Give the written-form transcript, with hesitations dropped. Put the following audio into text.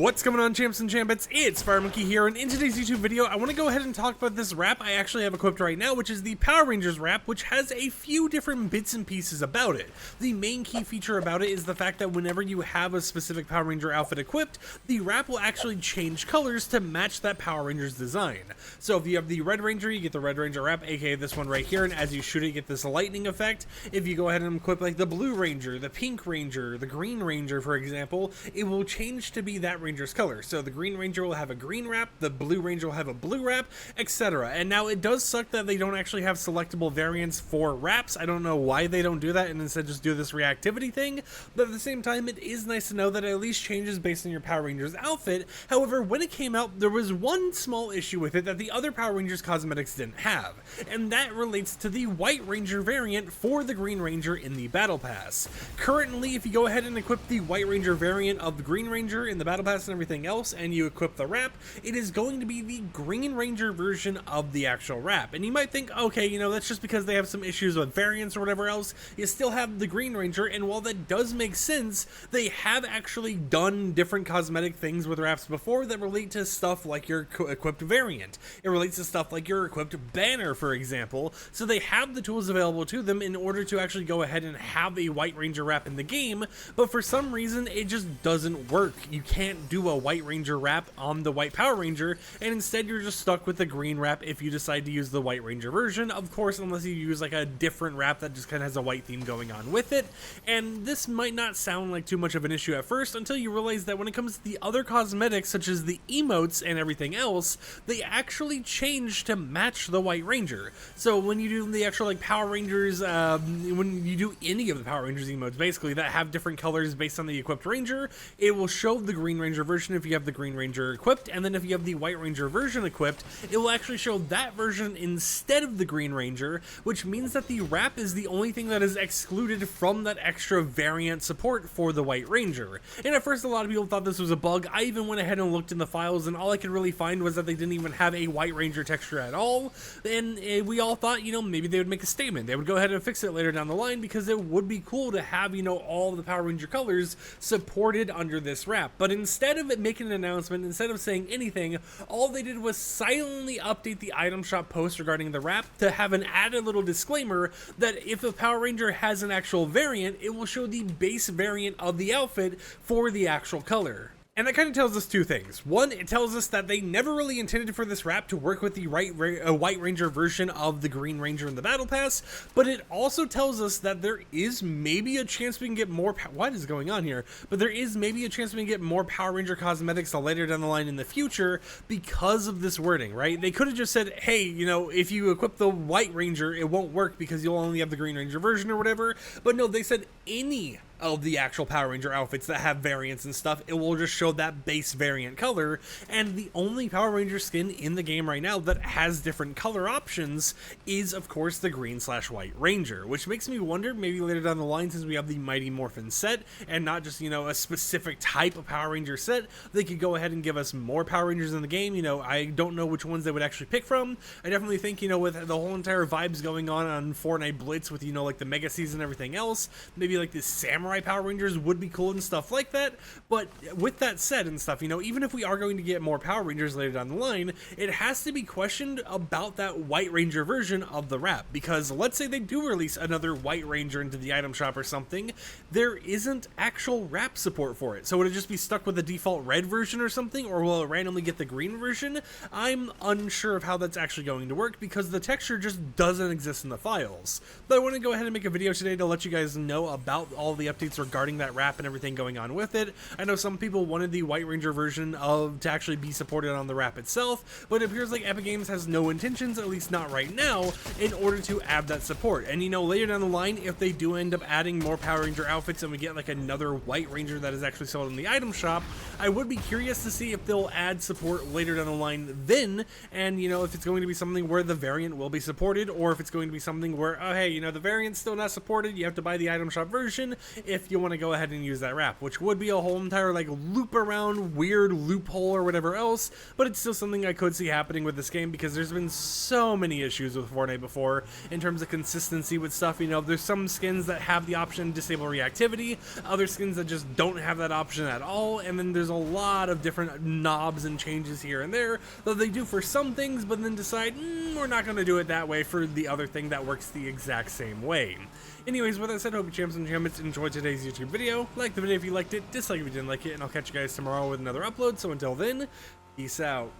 What's going on, champs and champettes? It's FireMonkey here, and in today's YouTube video, I want to go ahead and talk about this wrap I actually have equipped right now, which is the Power Rangers wrap, which has a few different bits and pieces about it. The main key feature about it is the fact that whenever you have a specific Power Ranger outfit equipped, the wrap will actually change colors to match that Power Ranger's design. So if you have the Red Ranger, you get the Red Ranger wrap, aka this one right here, and as you shoot it, you get this lightning effect. If you go ahead and equip like the Blue Ranger, the Pink Ranger, the Green Ranger, for example, it will change to be that Ranger's color. So the Green Ranger will have a green wrap, the Blue Ranger will have a blue wrap, etc. And now it does suck that they don't actually have selectable variants for wraps. I don't know why they don't do that and instead just do this reactivity thing, but at the same time it is nice to know that it at least changes based on your Power Rangers outfit. However, when it came out, there was one small issue with it that the other Power Rangers cosmetics didn't have, and that relates to the White Ranger variant for the Green Ranger in the Battle Pass. Currently, if you go ahead and equip the White Ranger variant of the Green Ranger in the Battle Pass and everything else, and you equip the wrap, it is going to be the Green Ranger version of the actual wrap. And you might think, okay, you know, that's just because they have some issues with variants or whatever else. You still have the Green Ranger, and while that does make sense, they have actually done different cosmetic things with wraps before that relate to stuff like your equipped variant. It relates to stuff like your equipped banner, for example, so they have the tools available to them in order to actually go ahead and have a White Ranger wrap in the game, but for some reason it just doesn't work. You can't do a White Ranger wrap on the White Power Ranger, and instead you're just stuck with the green wrap if you decide to use the White Ranger version, of course, unless you use like a different wrap that just kind of has a white theme going on with it. And this might not sound like too much of an issue at first until you realize that when it comes to the other cosmetics such as the emotes and everything else, they actually change to match the White Ranger. So when you do the actual like Power Rangers, when you do any of the Power Rangers emotes basically that have different colors based on the equipped Ranger, it will show the Green Ranger version if you have the Green Ranger equipped, and then if you have the White Ranger version equipped, it will actually show that version instead of the Green Ranger, which means that the wrap is the only thing that is excluded from that extra variant support for the White Ranger. And at first a lot of people thought this was a bug. I even went ahead and looked in the files, and all I could really find was that they didn't even have a White Ranger texture at all, and we all thought, you know, maybe they would make a statement. They would go ahead and fix it later down the line because it would be cool to have, you know, all of the Power Ranger colors supported under this wrap. But instead of it making an announcement, instead of saying anything, all they did was silently update the item shop post regarding the wrap to have an added little disclaimer that if a Power Ranger has an actual variant, it will show the base variant of the outfit for the actual color. And that kind of tells us two things. One, it tells us that they never really intended for this wrap to work with the White Ranger version of the Green Ranger in the Battle Pass, but it also tells us that there is maybe a chance we can get more, what is going on here? But there is maybe a chance we can get more Power Ranger cosmetics later down the line in the future because of this wording, right? They could have just said, hey, you know, if you equip the White Ranger, it won't work because you'll only have the Green Ranger version or whatever, but no, they said any of the actual Power Ranger outfits that have variants and stuff, it will just show that base variant color. And the only Power Ranger skin in the game right now that has different color options is of course the Green/White Ranger, which makes me wonder, maybe later down the line, since we have the Mighty Morphin set and not just, you know, a specific type of Power Ranger set, they could go ahead and give us more Power Rangers in the game. You know, I don't know which ones they would actually pick from. I definitely think, you know, with the whole entire vibes going on Fortnite Blitz with, you know, like the Mega Season and everything else, maybe like the Samurai Power Rangers would be cool and stuff like that. But with that said and stuff, you know, even if we are going to get more Power Rangers later down the line, it has to be questioned about that White Ranger version of the wrap, because let's say they do release another White Ranger into the item shop or something, there isn't actual wrap support for it. So would it just be stuck with the default red version or something, or will it randomly get the green version? I'm unsure of how that's actually going to work because the texture just doesn't exist in the files. But I want to go ahead and make a video today to let you guys know about all the updates regarding that wrap and everything going on with it. I know some people wanted the White Ranger version to actually be supported on the wrap itself, but it appears like Epic Games has no intentions, at least not right now, in order to add that support. And you know, later down the line, if they do end up adding more Power Ranger outfits and we get like another White Ranger that is actually sold in the item shop, I would be curious to see if they'll add support later down the line then, and you know, if it's going to be something where the variant will be supported, or if it's going to be something where, oh hey, you know, the variant's still not supported, you have to buy the item shop version, if you want to go ahead and use that wrap, which would be a whole entire like loop around weird loophole or whatever else, but it's still something I could see happening with this game because there's been so many issues with Fortnite before in terms of consistency with stuff. You know, there's some skins that have the option to disable reactivity, other skins that just don't have that option at all, and then there's a lot of different knobs and changes here and there that they do for some things, but then decide, we're not going to do it that way for the other thing that works the exact same way. Anyways, with that said, hope you champs and champions enjoyed today's YouTube video. Like the video if you liked it, dislike if you didn't like it, and I'll catch you guys tomorrow with another upload. So until then, peace out.